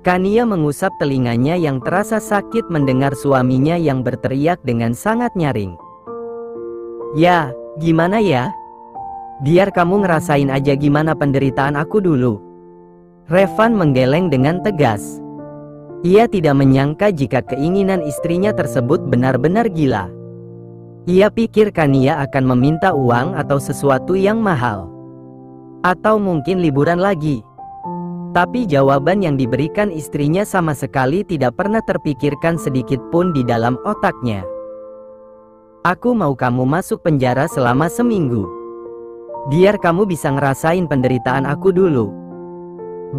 Kania mengusap telinganya yang terasa sakit mendengar suaminya yang berteriak dengan sangat nyaring. "Ya, gimana ya? Biar kamu ngerasain aja gimana penderitaan aku dulu." Revan menggeleng dengan tegas. Ia tidak menyangka jika keinginan istrinya tersebut benar-benar gila. Ia pikir Kania akan meminta uang atau sesuatu yang mahal. Atau mungkin liburan lagi. Tapi jawaban yang diberikan istrinya sama sekali tidak pernah terpikirkan sedikit pun di dalam otaknya. "Aku mau kamu masuk penjara selama seminggu. Biar kamu bisa ngerasain penderitaan aku dulu."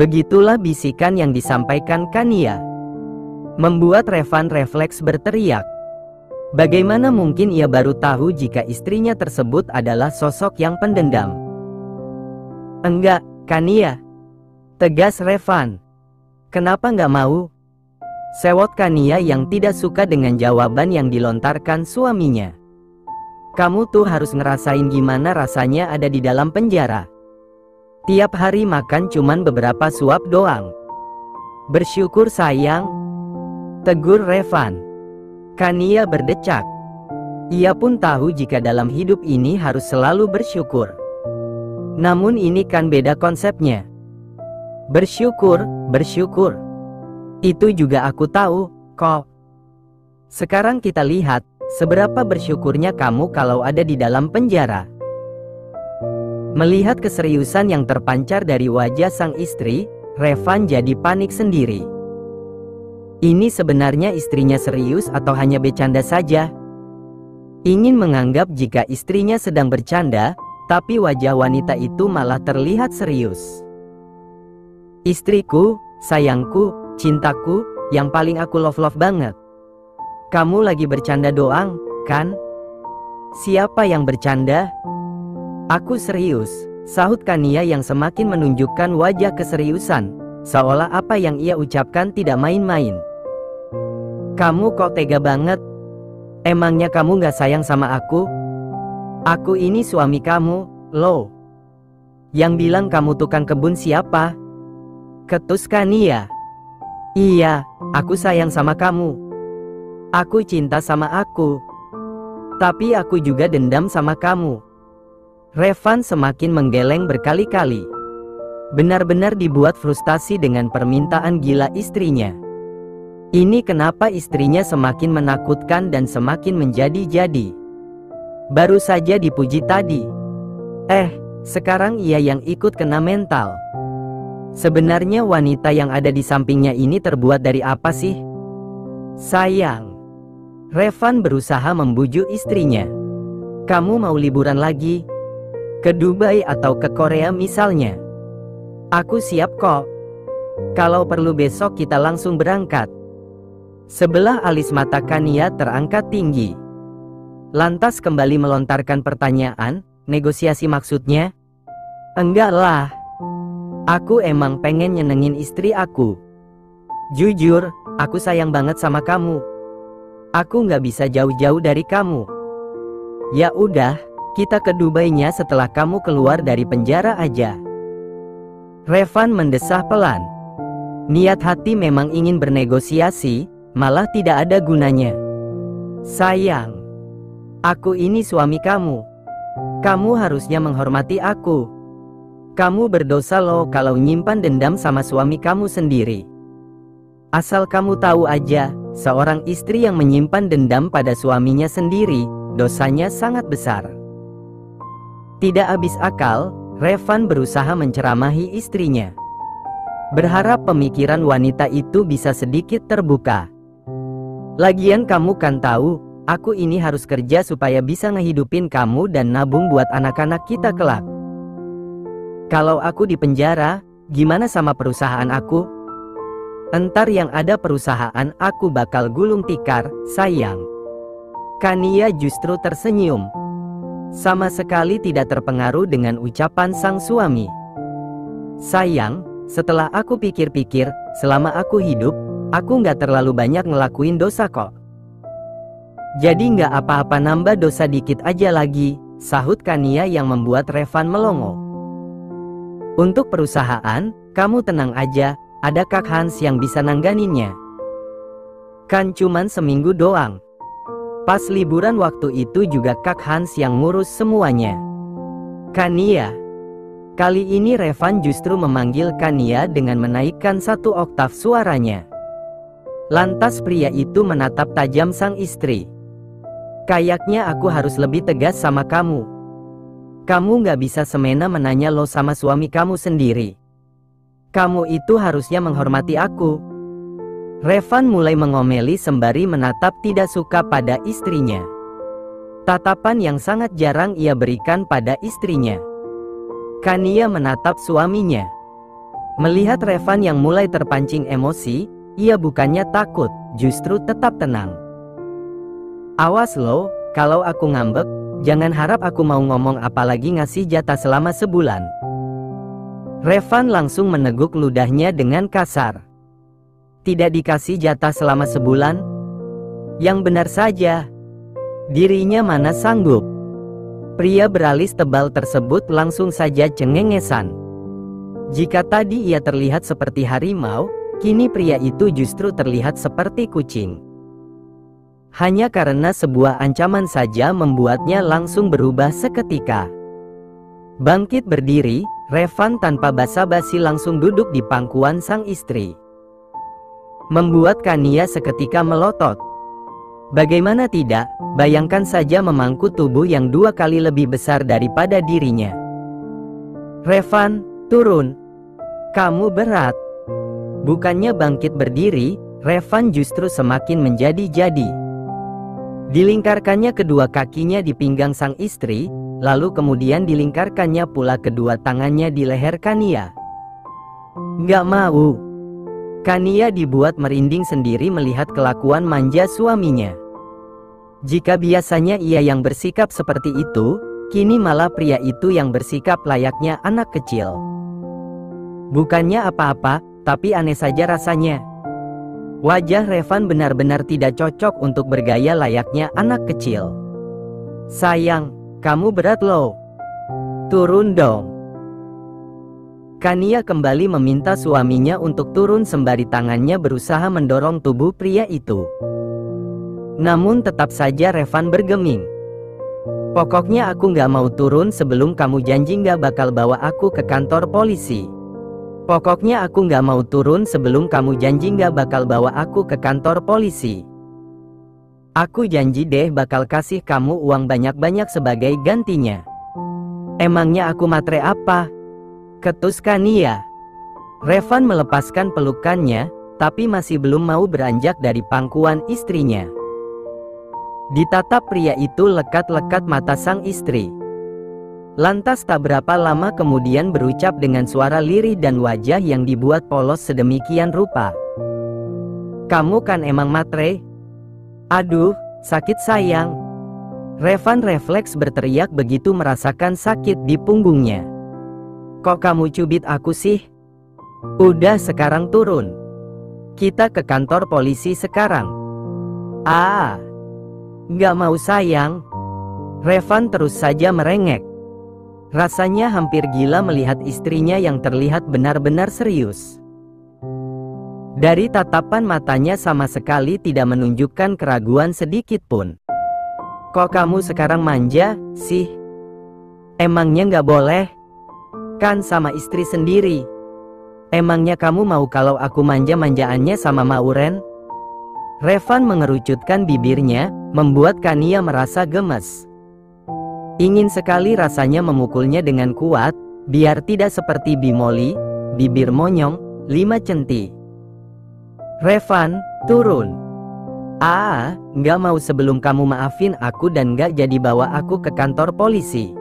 Begitulah bisikan yang disampaikan Kania. Membuat Revan refleks berteriak. Bagaimana mungkin ia baru tahu jika istrinya tersebut adalah sosok yang pendendam. "Enggak, Kania," tegas Revan. "Kenapa nggak mau?" Sewot Kania yang tidak suka dengan jawaban yang dilontarkan suaminya. "Kamu tuh harus ngerasain gimana rasanya ada di dalam penjara. Tiap hari makan cuman beberapa suap doang." "Bersyukur sayang," tegur Revan. Kania berdecak. Ia pun tahu jika dalam hidup ini harus selalu bersyukur. Namun ini kan beda konsepnya. Bersyukur, bersyukur. Itu juga aku tahu, kok. Sekarang kita lihat, seberapa bersyukurnya kamu kalau ada di dalam penjara. Melihat keseriusan yang terpancar dari wajah sang istri, Revan jadi panik sendiri. Ini sebenarnya istrinya serius atau hanya bercanda saja? Ingin menganggap jika istrinya sedang bercanda, tapi wajah wanita itu malah terlihat serius. "Istriku, sayangku, cintaku, yang paling aku love banget. Kamu lagi bercanda doang, kan?" "Siapa yang bercanda? Aku serius," sahut Kania yang semakin menunjukkan wajah keseriusan, seolah apa yang ia ucapkan tidak main-main. "Kamu kok tega banget? Emangnya kamu gak sayang sama aku? Aku ini suami kamu, loh. Yang bilang kamu tukang kebun siapa?" ketus Kania. "Iya, aku sayang sama kamu. Aku cinta sama aku. Tapi aku juga dendam sama kamu." Revan semakin menggeleng berkali-kali. Benar-benar dibuat frustasi dengan permintaan gila istrinya. Ini kenapa istrinya semakin menakutkan dan semakin menjadi-jadi. Baru saja dipuji tadi. Sekarang ia yang ikut kena mental. Sebenarnya wanita yang ada di sampingnya ini terbuat dari apa sih? "Sayang." Revan berusaha membujuk istrinya. "Kamu mau liburan lagi? Ke Dubai atau ke Korea misalnya? Aku siap kok. Kalau perlu besok kita langsung berangkat." Sebelah alis mata Kania terangkat tinggi. Lantas kembali melontarkan pertanyaan, "Negosiasi maksudnya?" "Enggak lah. Aku emang pengen nyenengin istri aku. Jujur, aku sayang banget sama kamu. Aku nggak bisa jauh-jauh dari kamu. Ya udah, kita ke Dubai-nya setelah kamu keluar dari penjara aja." Revan mendesah pelan. Niat hati memang ingin bernegosiasi, malah tidak ada gunanya. "Sayang, aku ini suami kamu. Kamu harusnya menghormati aku. Kamu berdosa loh kalau nyimpan dendam sama suami kamu sendiri. Asal kamu tahu aja, seorang istri yang menyimpan dendam pada suaminya sendiri, dosanya sangat besar." Tidak habis akal, Revan berusaha menceramahi istrinya. Berharap pemikiran wanita itu bisa sedikit terbuka. "Lagian kamu kan tahu, aku ini harus kerja supaya bisa ngehidupin kamu dan nabung buat anak-anak kita kelak. Kalau aku di penjara, gimana sama perusahaan aku? Entar yang ada perusahaan aku bakal gulung tikar, sayang." Kania justru tersenyum. Sama sekali tidak terpengaruh dengan ucapan sang suami. "Sayang, setelah aku pikir-pikir, selama aku hidup, aku nggak terlalu banyak ngelakuin dosa kok. Jadi nggak apa-apa nambah dosa dikit aja lagi," sahut Kania yang membuat Revan melongo. Untuk perusahaan, kamu tenang aja, ada Kak Hans yang bisa nangganinnya. Kan cuman seminggu doang. Pas liburan waktu itu juga Kak Hans yang ngurus semuanya. Kania. Kali ini Revan justru memanggil Kania dengan menaikkan 1 oktav suaranya. Lantas pria itu menatap tajam sang istri. Kayaknya aku harus lebih tegas sama kamu. Kamu gak bisa semena menanya lo sama suami kamu sendiri. Kamu itu harusnya menghormati aku. Revan mulai mengomeli sembari menatap tidak suka pada istrinya. Tatapan yang sangat jarang ia berikan pada istrinya. Kania menatap suaminya. Melihat Revan yang mulai terpancing emosi, ia bukannya takut, justru tetap tenang. Awas lo, kalau aku ngambek, jangan harap aku mau ngomong apalagi ngasih jatah selama sebulan. Revan langsung meneguk ludahnya dengan kasar. Tidak dikasih jatah selama sebulan? Yang benar saja. Dirinya mana sanggup. Pria beralis tebal tersebut langsung saja cengengesan. Jika tadi ia terlihat seperti harimau, kini pria itu justru terlihat seperti kucing. Hanya karena sebuah ancaman saja membuatnya langsung berubah seketika. Bangkit berdiri, Revan tanpa basa-basi langsung duduk di pangkuan sang istri. Membuat Kania seketika melotot. Bagaimana tidak, bayangkan saja memangku tubuh yang 2 kali lebih besar daripada dirinya. Revan, turun. Kamu berat. Bukannya bangkit berdiri, Revan justru semakin menjadi-jadi. Dilingkarkannya kedua kakinya di pinggang sang istri, lalu kemudian dilingkarkannya pula kedua tangannya di leher Kania. Gak mau. Kania dibuat merinding sendiri melihat kelakuan manja suaminya. Jika biasanya ia yang bersikap seperti itu, kini malah pria itu yang bersikap layaknya anak kecil. Bukannya apa-apa, tapi aneh saja rasanya. Wajah Revan benar-benar tidak cocok untuk bergaya layaknya anak kecil. Sayang, kamu berat loh. Turun dong. Kania kembali meminta suaminya untuk turun sembari tangannya berusaha mendorong tubuh pria itu. Namun tetap saja Revan bergeming. Pokoknya aku gak mau turun sebelum kamu janji gak bakal bawa aku ke kantor polisi. Pokoknya aku gak mau turun sebelum kamu janji gak bakal bawa aku ke kantor polisi. Aku janji deh bakal kasih kamu uang banyak-banyak sebagai gantinya. Emangnya aku matre apa? Ketus Kania. Revan melepaskan pelukannya, tapi masih belum mau beranjak dari pangkuan istrinya. Ditatap pria itu lekat-lekat mata sang istri. Lantas tak berapa lama kemudian berucap dengan suara lirih dan wajah yang dibuat polos sedemikian rupa. Kamu kan emang matre? Aduh, sakit sayang. Revan refleks berteriak begitu merasakan sakit di punggungnya. Kok kamu cubit aku sih? Udah sekarang turun. Kita ke kantor polisi sekarang. Gak mau sayang. Revan terus saja merengek. Rasanya hampir gila melihat istrinya yang terlihat benar-benar serius. Dari tatapan matanya sama sekali tidak menunjukkan keraguan sedikit pun. Kok kamu sekarang manja, sih? Emangnya gak boleh? Kan sama istri sendiri. Emangnya kamu mau kalau aku manja-manjaannya sama Mauren? Revan mengerucutkan bibirnya, membuat Kania merasa gemes. Ingin sekali rasanya memukulnya dengan kuat, biar tidak seperti Bimoli, bibir monyong, 5 centi. Revan, turun. Nggak mau sebelum kamu maafin aku dan nggak jadi bawa aku ke kantor polisi.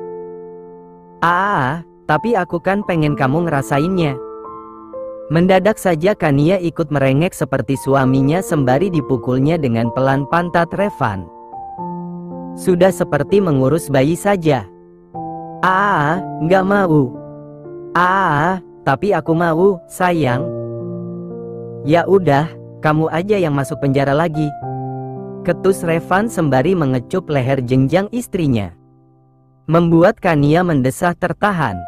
Tapi aku kan pengen kamu ngerasainnya. Mendadak saja Kania ikut merengek seperti suaminya sembari dipukulnya dengan pelan pantat Revan. Sudah seperti mengurus bayi saja. Nggak mau. Tapi aku mau, sayang. Ya udah, kamu aja yang masuk penjara lagi. Ketus Revan sembari mengecup leher jenjang istrinya. Membuat Kania mendesah tertahan.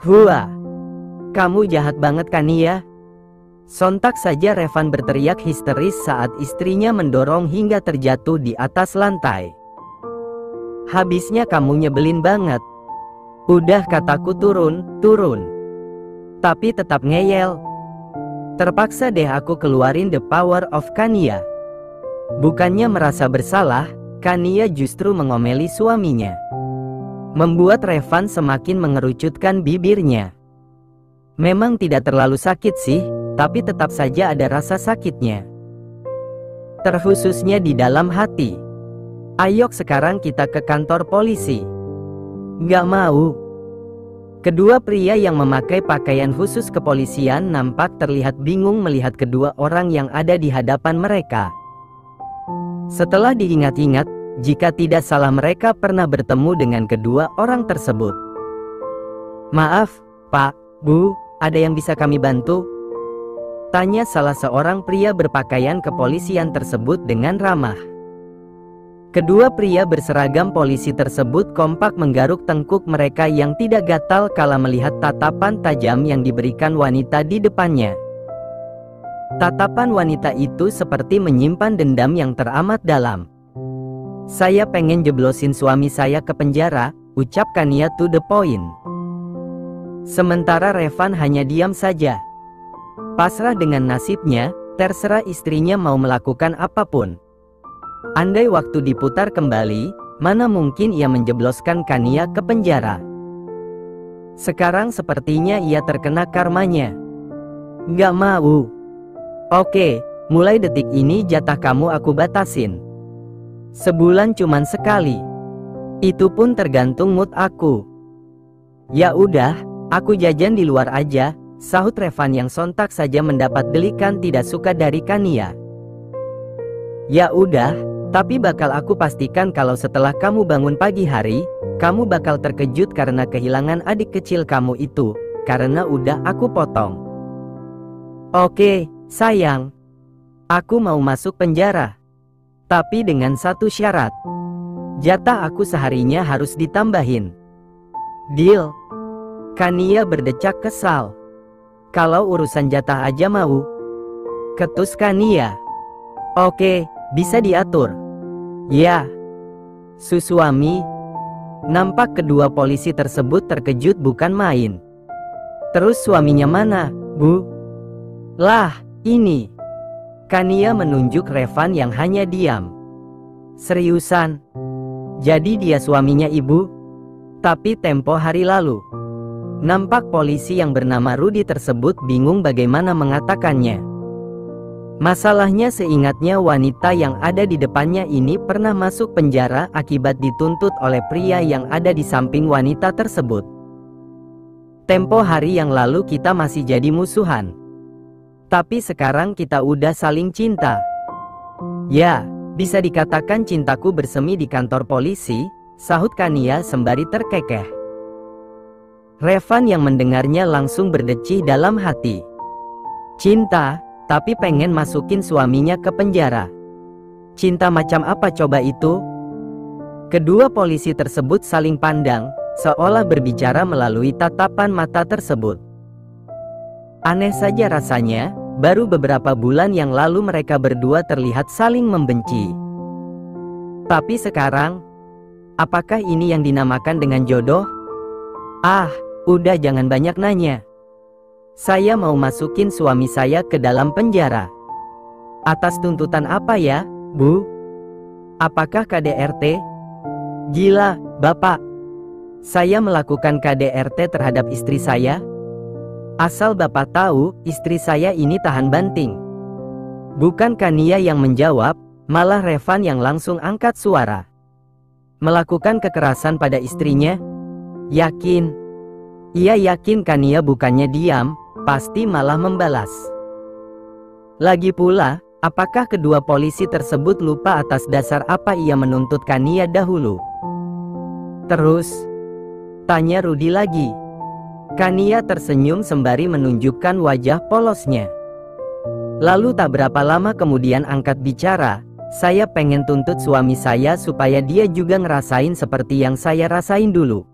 Hua! Kamu jahat banget Kania. Sontak saja Revan berteriak histeris saat istrinya mendorong hingga terjatuh di atas lantai. Habisnya kamu nyebelin banget. Udah kataku turun, turun. Tapi tetap ngeyel. Terpaksa deh aku keluarin the power of Kania. Bukannya merasa bersalah, Kania justru mengomeli suaminya. Membuat Revan semakin mengerucutkan bibirnya. Memang tidak terlalu sakit sih, tapi tetap saja ada rasa sakitnya. Terkhususnya di dalam hati. Ayo sekarang kita ke kantor polisi. Gak mau. Kedua pria yang memakai pakaian khusus kepolisian nampak terlihat bingung melihat kedua orang yang ada di hadapan mereka. Setelah diingat-ingat, jika tidak salah mereka pernah bertemu dengan kedua orang tersebut. Maaf, Pak, Bu, ada yang bisa kami bantu? Tanya salah seorang pria berpakaian kepolisian tersebut dengan ramah. Kedua pria berseragam polisi tersebut kompak menggaruk tengkuk mereka yang tidak gatal kala melihat tatapan tajam yang diberikan wanita di depannya. Tatapan wanita itu seperti menyimpan dendam yang teramat dalam. Saya pengen jeblosin suami saya ke penjara, ucap Kania to the point. Sementara Revan hanya diam saja. Pasrah dengan nasibnya, terserah istrinya mau melakukan apapun. Andai waktu diputar kembali, mana mungkin ia menjebloskan Kania ke penjara. Sekarang sepertinya ia terkena karmanya. Gak mau. Oke, mulai detik ini jatah kamu aku batasin. Sebulan cuman sekali. Itu pun tergantung mood aku. Ya udah, aku jajan di luar aja, sahut Revan yang sontak saja mendapat delikan tidak suka dari Kania. Ya udah, tapi bakal aku pastikan kalau setelah kamu bangun pagi hari, kamu bakal terkejut karena kehilangan adik kecil kamu itu, karena udah aku potong. Oke, sayang. Aku mau masuk penjara. Tapi dengan satu syarat. Jatah aku seharinya harus ditambahin. Deal? Kania berdecak kesal. Kalau urusan jatah aja mau. Ketus Kania. Oke, bisa diatur. Ya. Suami. Nampak kedua polisi tersebut terkejut bukan main. Terus suaminya mana, Bu? Lah, ini. Kania menunjuk Revan yang hanya diam. Seriusan? Jadi dia suaminya ibu? Tapi tempo hari lalu. Nampak polisi yang bernama Rudy tersebut bingung bagaimana mengatakannya. Masalahnya seingatnya wanita yang ada di depannya ini pernah masuk penjara akibat dituntut oleh pria yang ada di samping wanita tersebut. Tempo hari yang lalu kita masih jadi musuhan. Tapi sekarang kita udah saling cinta. Ya, bisa dikatakan cintaku bersemi di kantor polisi, sahut Kania sembari terkekeh. Revan yang mendengarnya langsung berdecih dalam hati. Cinta, tapi pengen masukin suaminya ke penjara. Cinta macam apa coba itu? Kedua polisi tersebut saling pandang, seolah berbicara melalui tatapan mata tersebut. Aneh saja rasanya, baru beberapa bulan yang lalu mereka berdua terlihat saling membenci. Tapi sekarang, apakah ini yang dinamakan dengan jodoh? Ah, udah jangan banyak nanya. Saya mau masukin suami saya ke dalam penjara. Atas tuntutan apa ya, Bu? Apakah KDRT? Gila, Bapak. Saya melakukan KDRT terhadap istri saya? Asal Bapak tahu, istri saya ini tahan banting. Bukan Kania yang menjawab, malah Revan yang langsung angkat suara. Melakukan kekerasan pada istrinya? Yakin? Ia yakin Kania bukannya diam, pasti malah membalas. Lagi pula, apakah kedua polisi tersebut lupa atas dasar apa ia menuntut Kania dahulu? Terus, tanya Rudy lagi. Kania tersenyum sembari menunjukkan wajah polosnya. Lalu tak berapa lama kemudian angkat bicara, saya pengen tuntut suami saya supaya dia juga ngerasain seperti yang saya rasain dulu.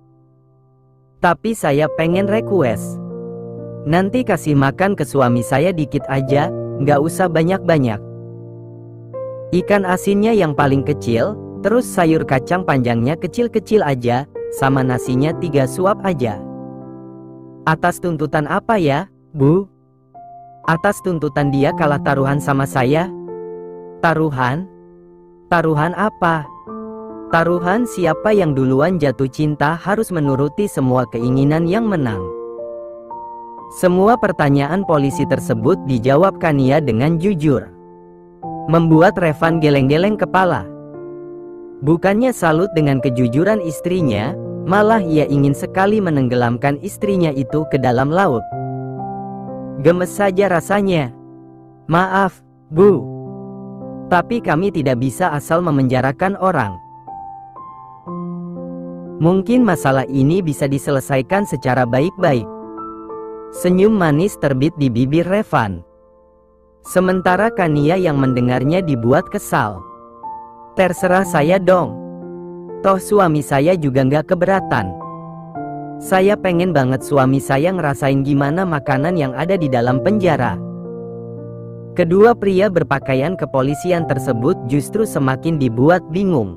Tapi saya pengen request. Nanti kasih makan ke suami saya dikit aja, nggak usah banyak-banyak. Ikan asinnya yang paling kecil, terus sayur kacang panjangnya kecil-kecil aja, sama nasinya 3 suap aja. Atas tuntutan apa ya, Bu? Atas tuntutan dia kalah taruhan sama saya. Taruhan? Taruhan apa? Taruhan siapa yang duluan jatuh cinta harus menuruti semua keinginan yang menang. Semua pertanyaan polisi tersebut dijawab Kania dengan jujur, membuat Revan geleng-geleng kepala. Bukannya salut dengan kejujuran istrinya, malah ia ingin sekali menenggelamkan istrinya itu ke dalam laut. Gemes saja rasanya. Maaf, Bu. Tapi kami tidak bisa asal memenjarakan orang. Mungkin masalah ini bisa diselesaikan secara baik-baik. Senyum manis terbit di bibir Revan. Sementara Kania yang mendengarnya dibuat kesal. Terserah saya dong. Toh suami saya juga nggak keberatan. Saya pengen banget suami saya ngerasain gimana makanan yang ada di dalam penjara. Kedua pria berpakaian kepolisian tersebut justru semakin dibuat bingung.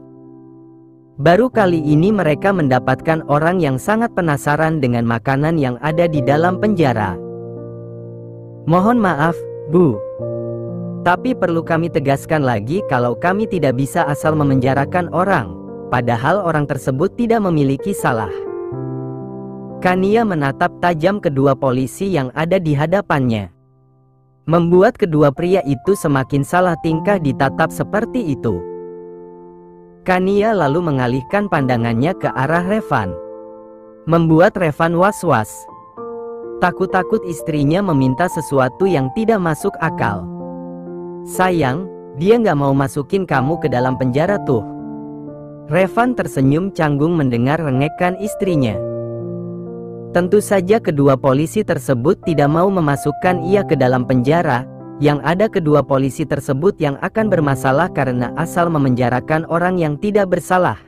Baru kali ini mereka mendapatkan orang yang sangat penasaran dengan makanan yang ada di dalam penjara. Mohon maaf, Bu. Tapi perlu kami tegaskan lagi kalau kami tidak bisa asal memenjarakan orang, padahal orang tersebut tidak memiliki salah. Kania menatap tajam kedua polisi yang ada di hadapannya, membuat kedua pria itu semakin salah tingkah ditatap seperti itu. Kania lalu mengalihkan pandangannya ke arah Revan, membuat Revan was-was. Takut-takut istrinya meminta sesuatu yang tidak masuk akal. Sayang, dia nggak mau masukin kamu ke dalam penjara tuh. Revan tersenyum canggung mendengar rengekan istrinya. Tentu saja kedua polisi tersebut tidak mau memasukkan ia ke dalam penjara. Yang ada kedua polisi tersebut yang akan bermasalah karena asal memenjarakan orang yang tidak bersalah.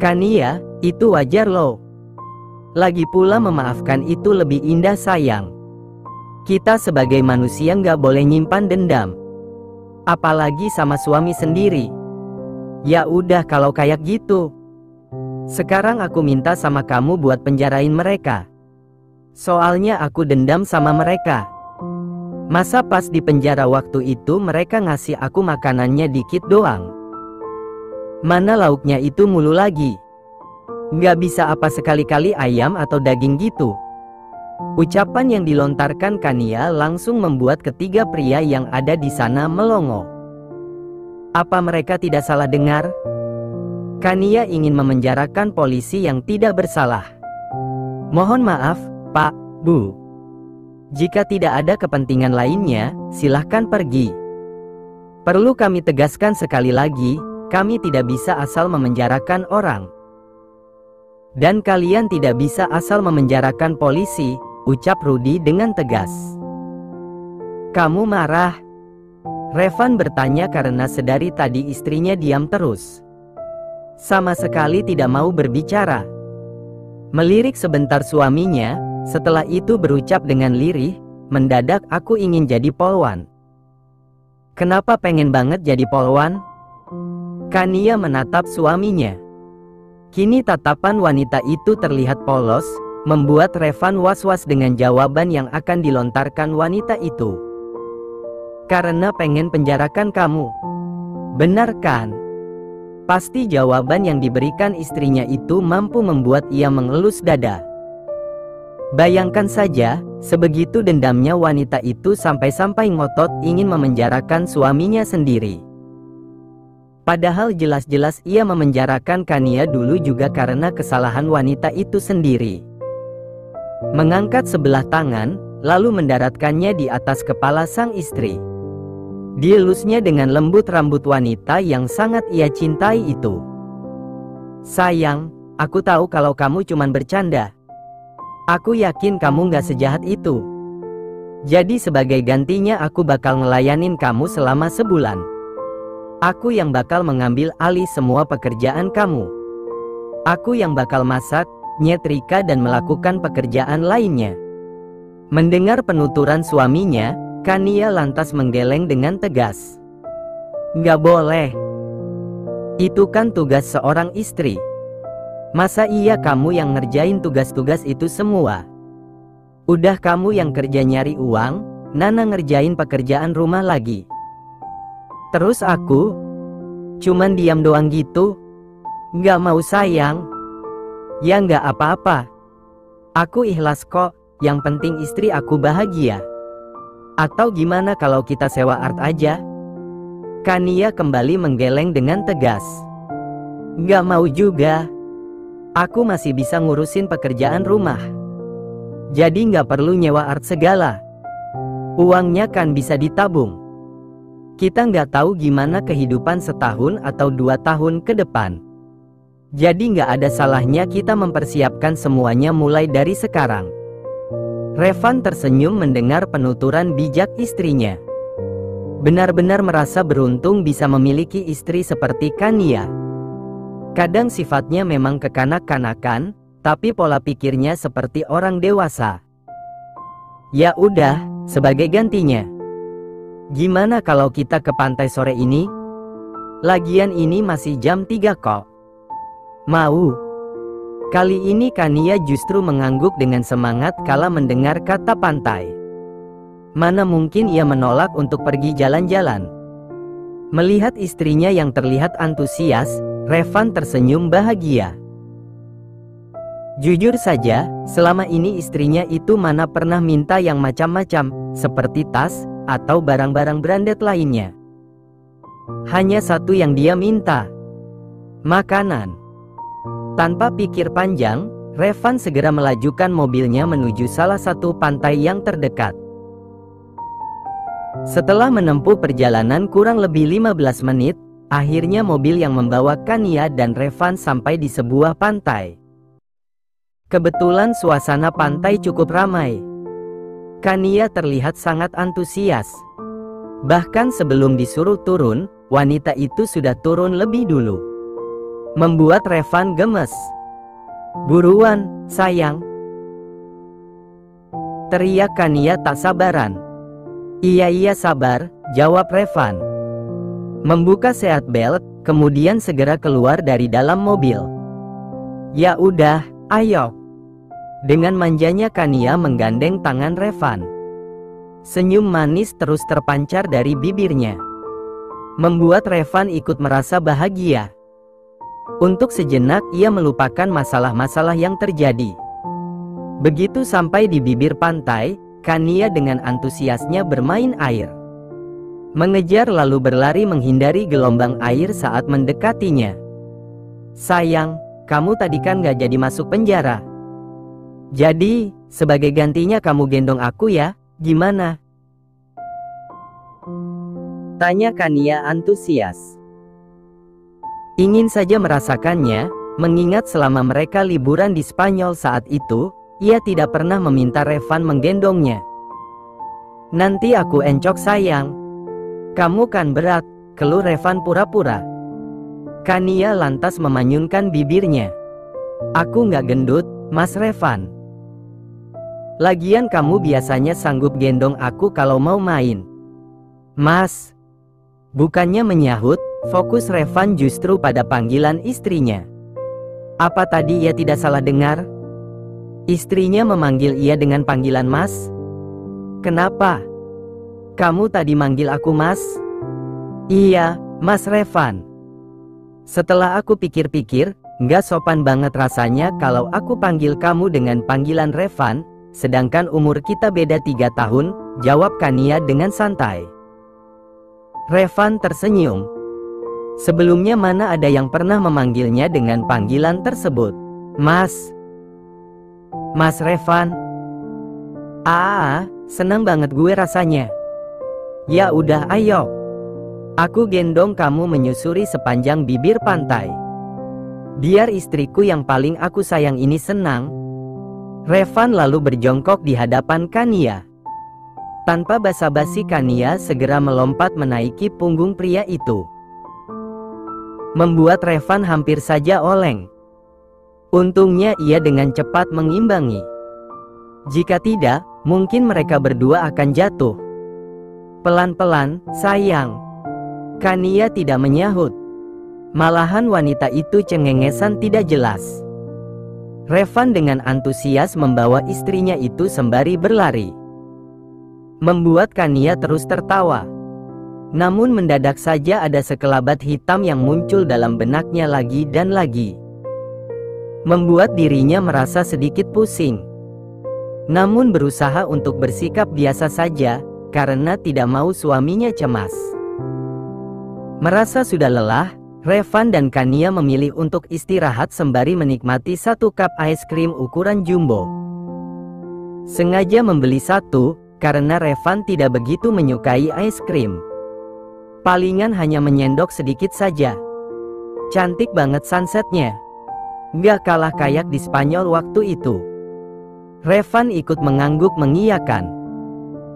Kania, itu wajar loh. Lagi pula memaafkan itu lebih indah sayang. Kita sebagai manusia nggak boleh nyimpan dendam. Apalagi sama suami sendiri. Ya udah kalau kayak gitu. Sekarang aku minta sama kamu buat penjarain mereka. Soalnya aku dendam sama mereka. Masa pas di penjara waktu itu mereka ngasih aku makanannya dikit doang. Mana lauknya itu mulu lagi. Nggak bisa apa sekali-kali ayam atau daging gitu. Ucapan yang dilontarkan Kania langsung membuat ketiga pria yang ada di sana melongo. Apa mereka tidak salah dengar? Kania ingin memenjarakan polisi yang tidak bersalah. Mohon maaf, Pak, Bu. Jika tidak ada kepentingan lainnya, silahkan pergi. Perlu kami tegaskan sekali lagi, kami tidak bisa asal memenjarakan orang. Dan kalian tidak bisa asal memenjarakan polisi, ucap Rudy dengan tegas. Kamu marah? Revan bertanya karena sedari tadi istrinya diam terus. Sama sekali tidak mau berbicara. Melirik sebentar suaminya, setelah itu berucap dengan lirih, mendadak aku ingin jadi polwan. Kenapa pengen banget jadi polwan? Kania menatap suaminya. Kini tatapan wanita itu terlihat polos, membuat Revan was-was dengan jawaban yang akan dilontarkan wanita itu. Karena pengen penjarakan kamu. Benar kan? Pasti jawaban yang diberikan istrinya itu mampu membuat ia mengelus dada. Bayangkan saja, sebegitu dendamnya wanita itu sampai-sampai ngotot ingin memenjarakan suaminya sendiri. Padahal jelas-jelas ia memenjarakan Kania dulu juga karena kesalahan wanita itu sendiri. Mengangkat sebelah tangan, lalu mendaratkannya di atas kepala sang istri. Dielusnya dengan lembut rambut wanita yang sangat ia cintai itu. Sayang, aku tahu kalau kamu cuman bercanda. Aku yakin kamu gak sejahat itu. Jadi sebagai gantinya aku bakal ngelayanin kamu selama sebulan. Aku yang bakal mengambil alih semua pekerjaan kamu. Aku yang bakal masak, nyetrika dan melakukan pekerjaan lainnya. Mendengar penuturan suaminya, Kania lantas menggeleng dengan tegas. Nggak boleh. Itu kan tugas seorang istri. Masa iya kamu yang ngerjain tugas-tugas itu semua? Udah kamu yang kerja nyari uang, Nana ngerjain pekerjaan rumah lagi. Terus aku cuman diam doang gitu? Nggak mau sayang? Ya nggak apa-apa. Aku ikhlas kok, yang penting istri aku bahagia. Atau gimana kalau kita sewa art aja? Kania kembali menggeleng dengan tegas. Nggak mau juga. Aku masih bisa ngurusin pekerjaan rumah. Jadi nggak perlu nyewa art segala. Uangnya kan bisa ditabung. Kita nggak tahu gimana kehidupan setahun atau 2 tahun ke depan. Jadi nggak ada salahnya kita mempersiapkan semuanya mulai dari sekarang. Revan tersenyum mendengar penuturan bijak istrinya. Benar-benar merasa beruntung bisa memiliki istri seperti Kania. Kadang sifatnya memang kekanak-kanakan, tapi pola pikirnya seperti orang dewasa. Ya udah, sebagai gantinya. Gimana kalau kita ke pantai sore ini? Lagian ini masih jam 3 kok. Mau? Kali ini Kania justru mengangguk dengan semangat kala mendengar kata pantai. Mana mungkin ia menolak untuk pergi jalan-jalan. Melihat istrinya yang terlihat antusias, Revan tersenyum bahagia. Jujur saja, selama ini istrinya itu mana pernah minta yang macam-macam, seperti tas, atau barang-barang branded lainnya. Hanya satu yang dia minta. Makanan. Tanpa pikir panjang, Revan segera melajukan mobilnya menuju salah satu pantai yang terdekat. Setelah menempuh perjalanan kurang lebih 15 menit, akhirnya mobil yang membawa Kania dan Revan sampai di sebuah pantai. Kebetulan suasana pantai cukup ramai. Kania terlihat sangat antusias. Bahkan sebelum disuruh turun, wanita itu sudah turun lebih dulu. Membuat Revan gemes. Buruan, sayang. Teriak Kania tak sabaran. Iya sabar, jawab Revan. Membuka seat belt, kemudian segera keluar dari dalam mobil. Ya udah, ayo. Dengan manjanya Kania menggandeng tangan Revan. Senyum manis terus terpancar dari bibirnya. Membuat Revan ikut merasa bahagia. Untuk sejenak ia melupakan masalah-masalah yang terjadi. Begitu sampai di bibir pantai, Kania dengan antusiasnya bermain air. Mengejar lalu berlari menghindari gelombang air saat mendekatinya. Sayang, kamu tadi kan gak jadi masuk penjara. Jadi, sebagai gantinya kamu gendong aku ya, gimana? Tanya Kania antusias. Ingin saja merasakannya, mengingat selama mereka liburan di Spanyol saat itu, ia tidak pernah meminta Revan menggendongnya. Nanti aku encok sayang. Kamu kan berat, keluh Revan pura-pura. Kania lantas memanyunkan bibirnya. Aku nggak gendut, Mas Revan. Lagian kamu biasanya sanggup gendong aku kalau mau main. Mas. Bukannya menyahut, fokus Revan justru pada panggilan istrinya. Apa tadi ia tidak salah dengar? Istrinya memanggil ia dengan panggilan Mas. Kenapa? Kamu tadi manggil aku Mas? Iya, Mas Revan. Setelah aku pikir-pikir, nggak sopan banget rasanya kalau aku panggil kamu dengan panggilan Revan, sedangkan umur kita beda 3 tahun, jawab Kania dengan santai. Revan tersenyum. Sebelumnya mana ada yang pernah memanggilnya dengan panggilan tersebut. Mas. Mas Revan. Senang banget gue rasanya. Ya udah ayo. Aku gendong kamu menyusuri sepanjang bibir pantai. Biar istriku yang paling aku sayang ini senang. Revan lalu berjongkok di hadapan Kania. Tanpa basa-basi Kania segera melompat menaiki punggung pria itu. Membuat Revan hampir saja oleng. Untungnya ia dengan cepat mengimbangi. Jika tidak, Mungkin mereka berdua akan jatuh. Pelan-pelan, sayang. Kania tidak menyahut. Malahan wanita itu cengengesan tidak jelas. Revan dengan antusias membawa istrinya itu sembari berlari, membuat Kania terus tertawa. Namun mendadak saja ada sekelabat hitam yang muncul dalam benaknya lagi dan lagi, membuat dirinya merasa sedikit pusing. Namun berusaha untuk bersikap biasa saja, karena tidak mau suaminya cemas. Merasa sudah lelah, Revan dan Kania memilih untuk istirahat sembari menikmati satu cup es krim ukuran jumbo. Sengaja membeli satu, karena Revan tidak begitu menyukai es krim. Palingan hanya menyendok sedikit saja. Cantik banget sunsetnya. Gak kalah kayak di Spanyol waktu itu. Revan ikut mengangguk mengiyakan.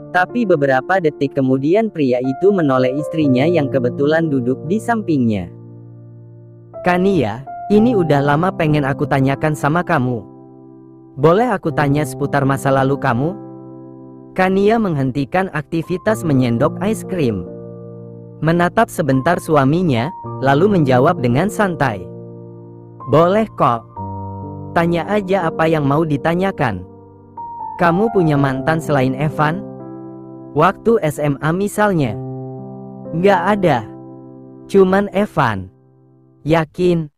Tapi beberapa detik kemudian pria itu menoleh istrinya yang kebetulan duduk di sampingnya. Kania, ini udah lama pengen aku tanyakan sama kamu. Boleh aku tanya seputar masa lalu kamu? Kania menghentikan aktivitas menyendok es krim, menatap sebentar suaminya, lalu menjawab dengan santai. Boleh kok. Tanya aja apa yang mau ditanyakan. Kamu punya mantan selain Evan? Waktu SMA misalnya? Nggak ada. Cuman Evan. Yakin?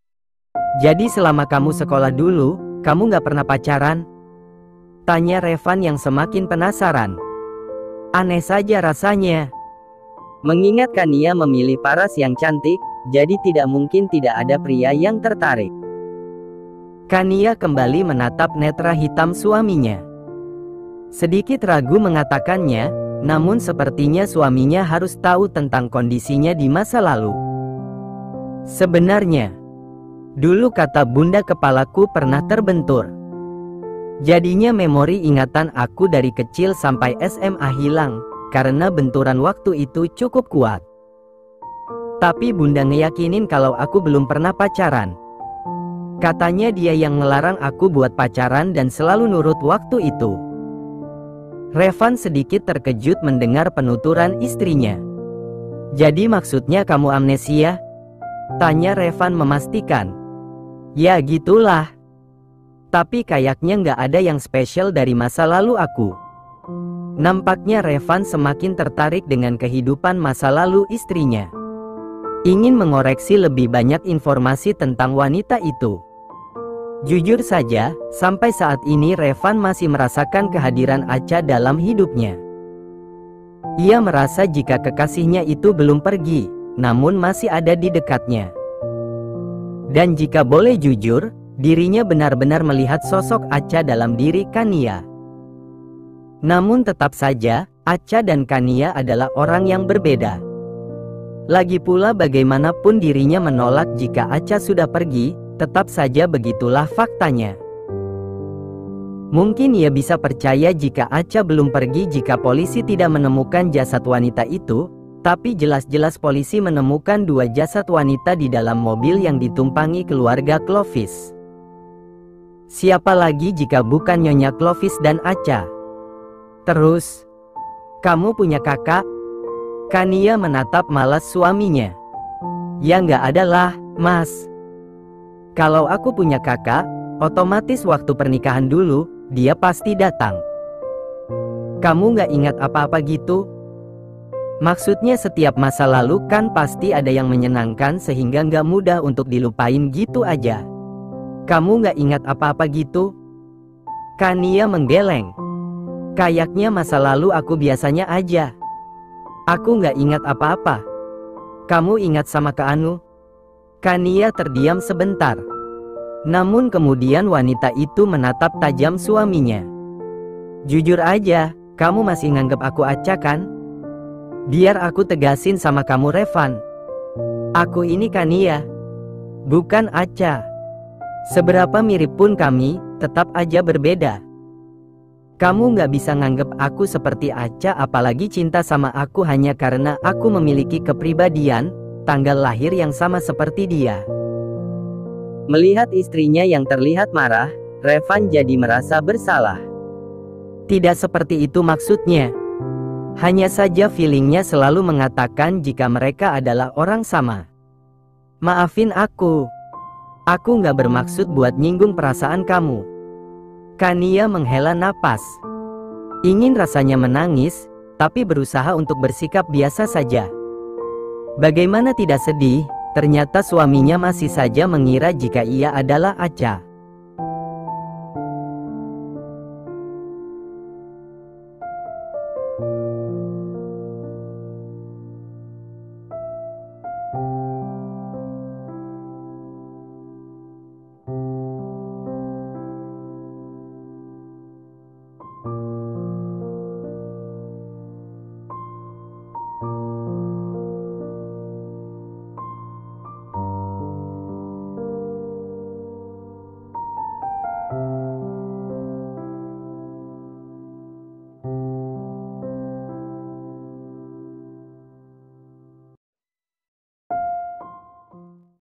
Jadi selama kamu sekolah dulu, kamu nggak pernah pacaran? Tanya Revan yang semakin penasaran. Aneh saja rasanya. Mengingat Kania memilih paras yang cantik, jadi tidak mungkin tidak ada pria yang tertarik. Kania kembali menatap netra hitam suaminya. Sedikit ragu mengatakannya, namun sepertinya suaminya harus tahu tentang kondisinya di masa lalu. Sebenarnya, dulu kata bunda kepalaku pernah terbentur. Jadinya memori ingatan aku dari kecil sampai SMA hilang, karena benturan waktu itu cukup kuat. Tapi bunda ngeyakinin kalau aku belum pernah pacaran. Katanya dia yang ngelarang aku buat pacaran dan selalu nurut waktu itu. Revan sedikit terkejut mendengar penuturan istrinya. Jadi maksudnya kamu amnesia? Tanya Revan memastikan. Ya gitulah. Tapi kayaknya nggak ada yang spesial dari masa lalu aku. Nampaknya Revan semakin tertarik dengan kehidupan masa lalu istrinya. Ingin mengoreksi lebih banyak informasi tentang wanita itu. Jujur saja, sampai saat ini Revan masih merasakan kehadiran Acha dalam hidupnya. Ia merasa jika kekasihnya itu belum pergi, namun masih ada di dekatnya. Dan jika boleh jujur, dirinya benar-benar melihat sosok Acha dalam diri Kania. Namun tetap saja, Acha dan Kania adalah orang yang berbeda. Lagi pula bagaimanapun dirinya menolak jika Acha sudah pergi, tetap saja begitulah faktanya. Mungkin ia bisa percaya jika Acha belum pergi jika polisi tidak menemukan jasad wanita itu, tapi jelas-jelas polisi menemukan dua jasad wanita di dalam mobil yang ditumpangi keluarga Clovis. Siapa lagi jika bukan Nyonya Clovis dan Acha? Terus, kamu punya kakak? Kania menatap malas suaminya. Ya nggak ada lah, mas. Kalau aku punya kakak, otomatis waktu pernikahan dulu, dia pasti datang. Kamu nggak ingat apa-apa gitu? Maksudnya setiap masa lalu kan pasti ada yang menyenangkan sehingga nggak mudah untuk dilupain gitu aja. Kamu nggak ingat apa-apa gitu? Kania menggeleng. Kayaknya masa lalu aku biasanya aja. Aku nggak ingat apa-apa. Kamu ingat sama Kak Anu? Kania terdiam sebentar. Namun kemudian wanita itu menatap tajam suaminya. Jujur aja, kamu masih nganggep aku Acha kan? Biar aku tegasin sama kamu Revan. Aku ini Kania, bukan Acha. Seberapa mirip pun kami, tetap aja berbeda. Kamu nggak bisa nganggep aku seperti Acha, apalagi cinta sama aku hanya karena aku memiliki kepribadian, tanggal lahir yang sama seperti dia. Melihat istrinya yang terlihat marah, Revan jadi merasa bersalah. Tidak seperti itu maksudnya. Hanya saja feelingnya selalu mengatakan jika mereka adalah orang sama. Maafin aku. Aku nggak bermaksud buat nyinggung perasaan kamu. Kania menghela napas. Ingin rasanya menangis, tapi berusaha untuk bersikap biasa saja. Bagaimana tidak sedih, ternyata suaminya masih saja mengira jika ia adalah Acha.